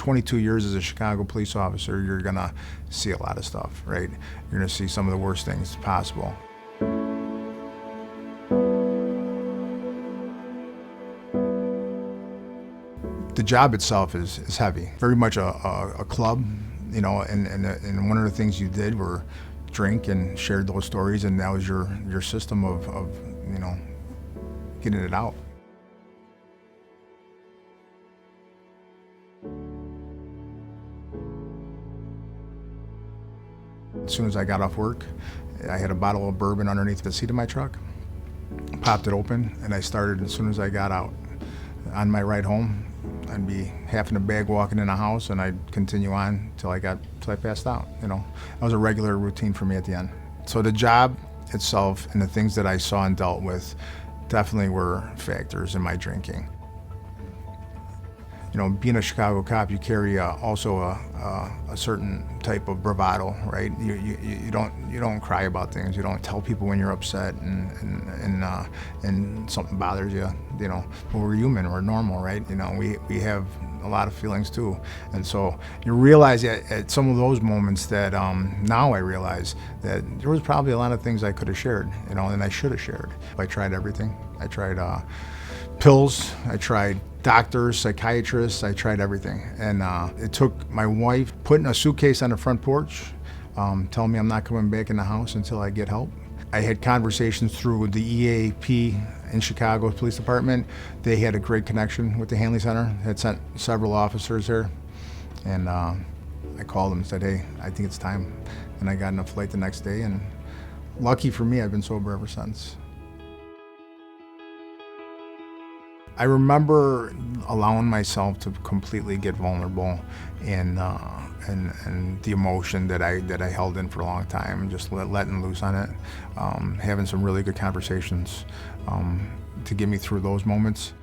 22 years as a Chicago police officer, you're gonna see a lot of stuff, right? You're gonna see some of the worst things possible. The job itself is heavy, very much a club, you know, and one of the things you did were drink and shared those stories, and that was your system of you know, getting it out. As soon as I got off work, I had a bottle of bourbon underneath the seat of my truck, popped it open, and I started as soon as I got out. On my ride home, I'd be half in a bag walking in the house, and I'd continue on till I passed out, you know. That was a regular routine for me at the end. So the job itself and the things that I saw and dealt with definitely were factors in my drinking. You know, being a Chicago cop, you carry also a certain type of bravado, right? You don't cry about things. You don't tell people when you're upset and something bothers you. You know, but we're human. We're normal, right? You know, we have a lot of feelings too, and so you realize at some of those moments that now I realize that there was probably a lot of things I could have shared, you know, and I should have shared. I tried everything. I tried pills. I tried doctors, psychiatrists, I tried everything. And it took my wife putting a suitcase on the front porch, telling me I'm not coming back in the house until I get help. I had conversations through the EAP in Chicago Police Department. They had a great connection with the Hanley Center, had sent several officers there. And I called them and said, hey, I think it's time. And I got on a flight the next day, and lucky for me, I've been sober ever since. I remember allowing myself to completely get vulnerable and the emotion that I held in for a long time, and just letting loose on it, having some really good conversations to get me through those moments.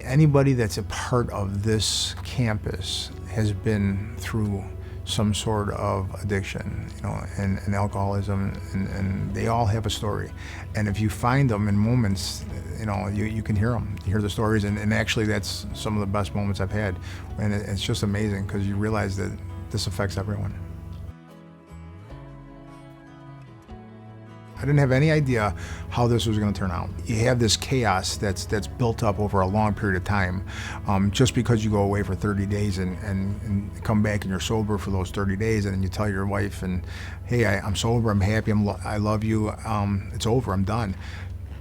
Anybody that's a part of this campus has been through some sort of addiction, you know, and alcoholism, and they all have a story. And if you find them in moments, you know, you can hear them, you hear the stories, and actually that's some of the best moments I've had. And it's just amazing because you realize that this affects everyone. I didn't have any idea how this was going to turn out. You have this chaos that's built up over a long period of time. Just because you go away for 30 days and come back and you're sober for those 30 days, and then you tell your wife, and hey, I'm sober, I'm happy, I love you, it's over, I'm done.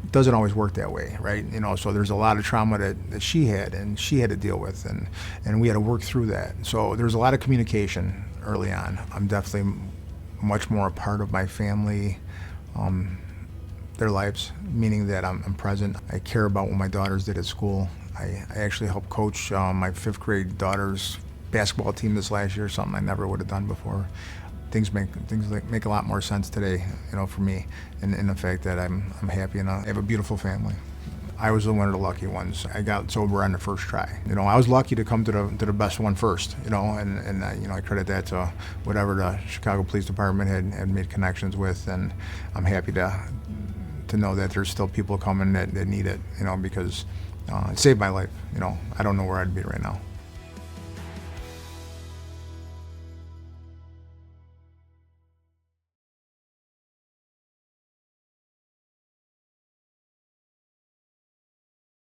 It doesn't always work that way, right? You know, so there's a lot of trauma that she had and she had to deal with, and we had to work through that. So there's a lot of communication early on. I'm definitely much more a part of my family, their lives, meaning that I'm present. I care about what my daughters did at school. I actually helped coach my 5th grade daughter's basketball team this last year, something I never would have done before. Things make a lot more sense today, you know, for me, in the fact that I'm happy and I have a beautiful family. I was one of the lucky ones. I got sober on the first try. You know, I was lucky to come to the best one first, you know, and you know, I credit that to whatever the Chicago Police Department had made connections with, and I'm happy to know that there's still people coming that need it, you know, because it saved my life. You know, I don't know where I'd be right now.